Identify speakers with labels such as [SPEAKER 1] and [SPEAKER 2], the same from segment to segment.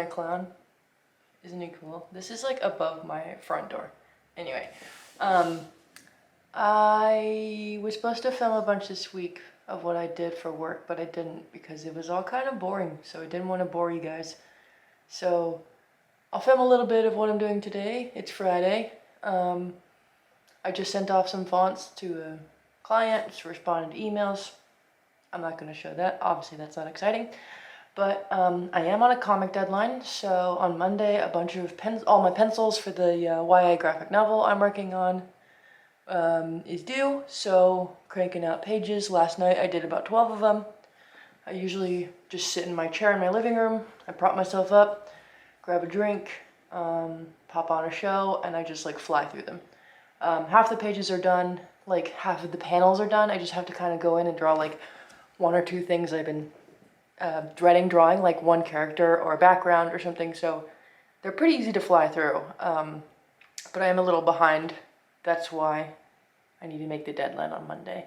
[SPEAKER 1] clown. Isn't he cool? This is like above my front door. Anyway, I was supposed to film a bunch this week of what I did for work, but I didn't because it was all kind of boring, so I didn't want to bore you guys. So I'll film a little bit of what I'm doing today. It's Friday. I just sent off some fonts to a client, just responded to emails. I'm not going to show that. Obviously, that's not exciting. But I am on a comic deadline, so on Monday, a bunch of all my pencils for the YA graphic novel I'm working on is due. So cranking out pages. Last night I did about 12 of them. I usually just sit in my chair in my living room. I prop myself up, grab a drink, pop on a show, and I just like fly through them. Half the pages are done, like half of the panels are done. I just have to kind of go in and draw like one or two things I've been dreading drawing, like one character or a background or something, so they're pretty easy to fly through. But I am a little behind. That's why I need to make the deadline on Monday,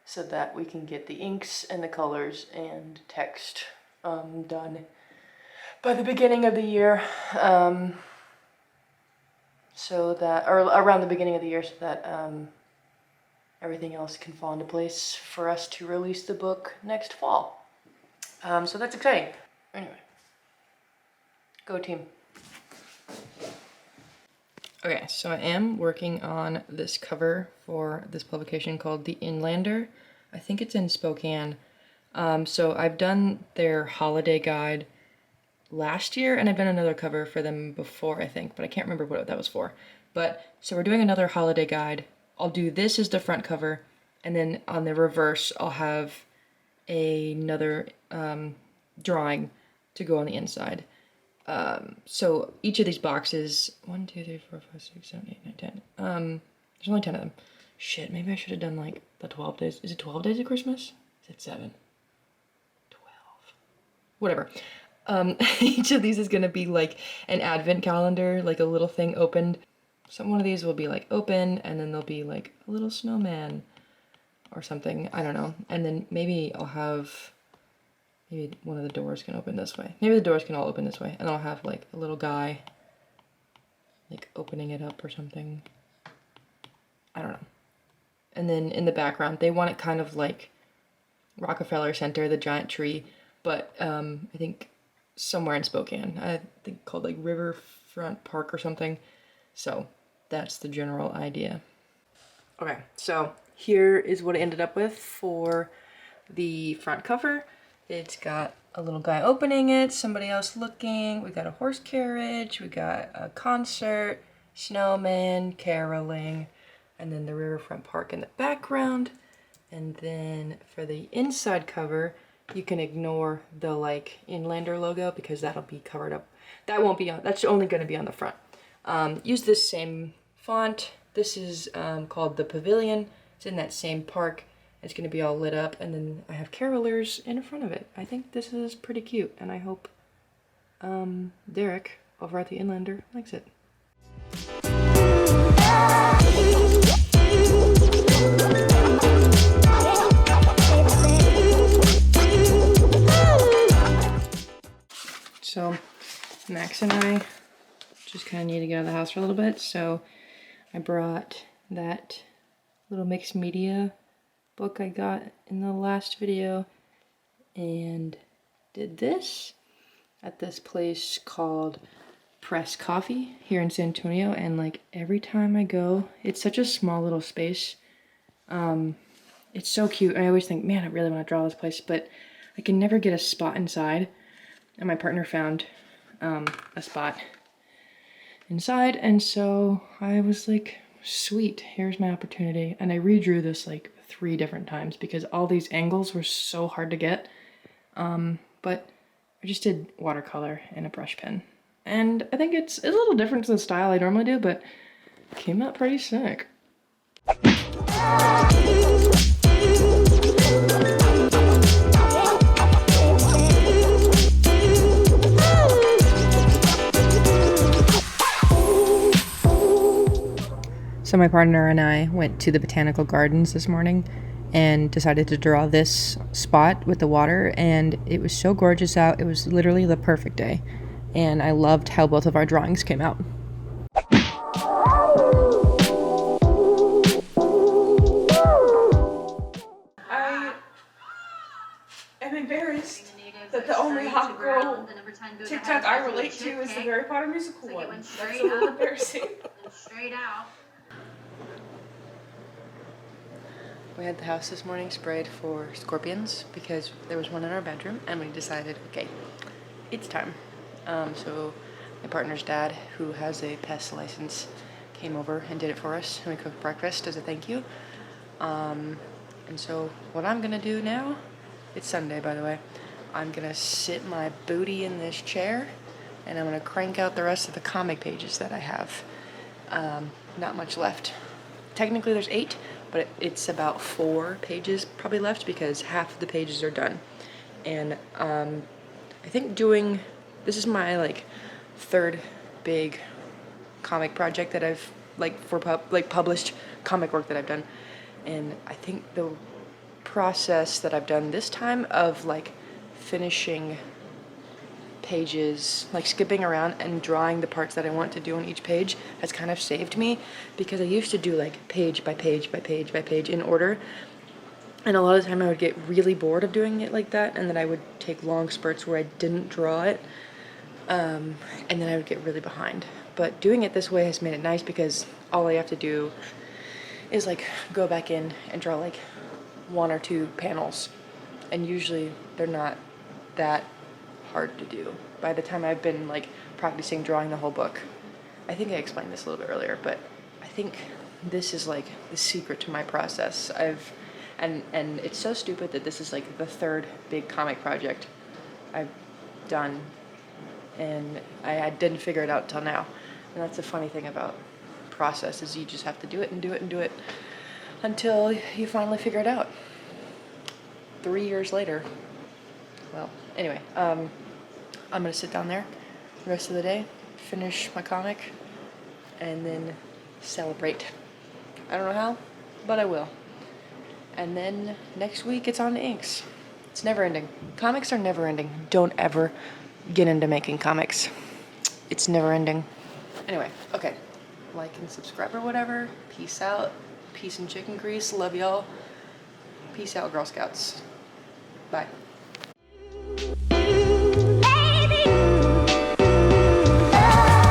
[SPEAKER 1] so that we can get the inks and the colors and text done by the beginning of the year, so that, or around the beginning of the year, so that everything else can fall into place for us to release the book next fall. So that's exciting. Anyway, go team. Okay, so I am working on this cover for this publication called The Inlander. I think it's in Spokane. So I've done their holiday guide last year, and I've done another cover for them before, I think, but I can't remember what that was for. But, so we're doing another holiday guide. I'll do this as the front cover, and then on the reverse, I'll have another drawing to go on the inside. So each of these boxes, 1, 2, 3, 4, 5, 6, 7, 8, 9, 10. There's only 10 of them. Shit, maybe I should have done like the 12 days. Is it 12 days of Christmas? Is it 7? 12. Whatever. Each of these is gonna be like an advent calendar, like a little thing opened. So one of these will be like open, and then there'll be like a little snowman or something, I don't know. And then maybe I'll have, maybe one of the doors can open this way. Maybe the doors can all open this way, and I'll have like a little guy like opening it up or something. I don't know. And then in the background, they want it kind of like Rockefeller Center, the giant tree, but I think somewhere in Spokane. I think called like Riverfront Park or something. So that's the general idea. Okay, so here is what I ended up with for the front cover. It's got a little guy opening it, somebody else looking, we got a horse carriage, we got a concert, snowman, caroling, and then the Riverfront Park in the background. And then for the inside cover, you can ignore the like Inlander logo because that'll be covered up. That won't be on, that's only gonna be on the front. Use this same font. This is called The Pavilion. It's in that same park. It's going to be all lit up, and then I have carolers in front of it. I think this is pretty cute, and I hope Derek over at the Inlander likes it. So Max and I just kind of need to get out of the house for a little bit, so I brought that little mixed media book I got in the last video and did this at this place called Press Coffee here in San Antonio, and like every time I go, it's such a small little space. It's so cute. I always think, man, I really want to draw this place, but I can never get a spot inside, and my partner found a spot inside, and so I was like, sweet, here's my opportunity. And I redrew this like 3 different times because all these angles were so hard to get, but I just did watercolor and a brush pen, and I think it's a little different to the style I normally do, but it came out pretty sick. So my partner and I went to the botanical gardens this morning and decided to draw this spot with the water, and it was so gorgeous out. It was literally the perfect day. and I loved how both of our drawings came out. I am embarrassed that the only hot girl TikTok I relate to is the Harry Potter musical one. That's a little embarrassing. Straight out. We had the house this morning sprayed for scorpions because there was one in our bedroom, and we decided, okay, it's time. So my partner's dad, who has a pest license, came over and did it for us, and we cooked breakfast as a thank you. And so what I'm gonna do now, it's Sunday by the way, I'm gonna sit my booty in this chair and I'm gonna crank out the rest of the comic pages that I have. Not much left. Technically there's 8, but it's about 4 pages probably left because half of the pages are done. And I think this is my like 3rd big comic project that I've published comic work that I've done. And I think the process that I've done this time of like finishing pages, like skipping around and drawing the parts that I want to do on each page has kind of saved me, because I used to do like page by page by page by page in order, and a lot of the time I would get really bored of doing it like that, and then I would take long spurts where I didn't draw it, and then I would get really behind. But doing it this way has made it nice because all I have to do is like go back in and draw like 1 or 2 panels, and usually they're not that hard to do by the time I've been like practicing drawing the whole book. I think I explained this a little bit earlier, but I think this is like the secret to my process. And it's so stupid that this is like the 3rd big comic project I've done, and I didn't figure it out till now. And that's the funny thing about process, is you just have to do it and do it and do it until you finally figure it out. 3 years later. Well, anyway, I'm gonna sit down there the rest of the day, finish my comic, and then celebrate. I don't know how, but I will. And then next week it's on to inks. It's never ending. Comics are never ending. Don't ever get into making comics. It's never ending. Anyway, okay. Like and subscribe or whatever. Peace out. Peace and chicken grease. Love y'all. Peace out, Girl Scouts. Bye.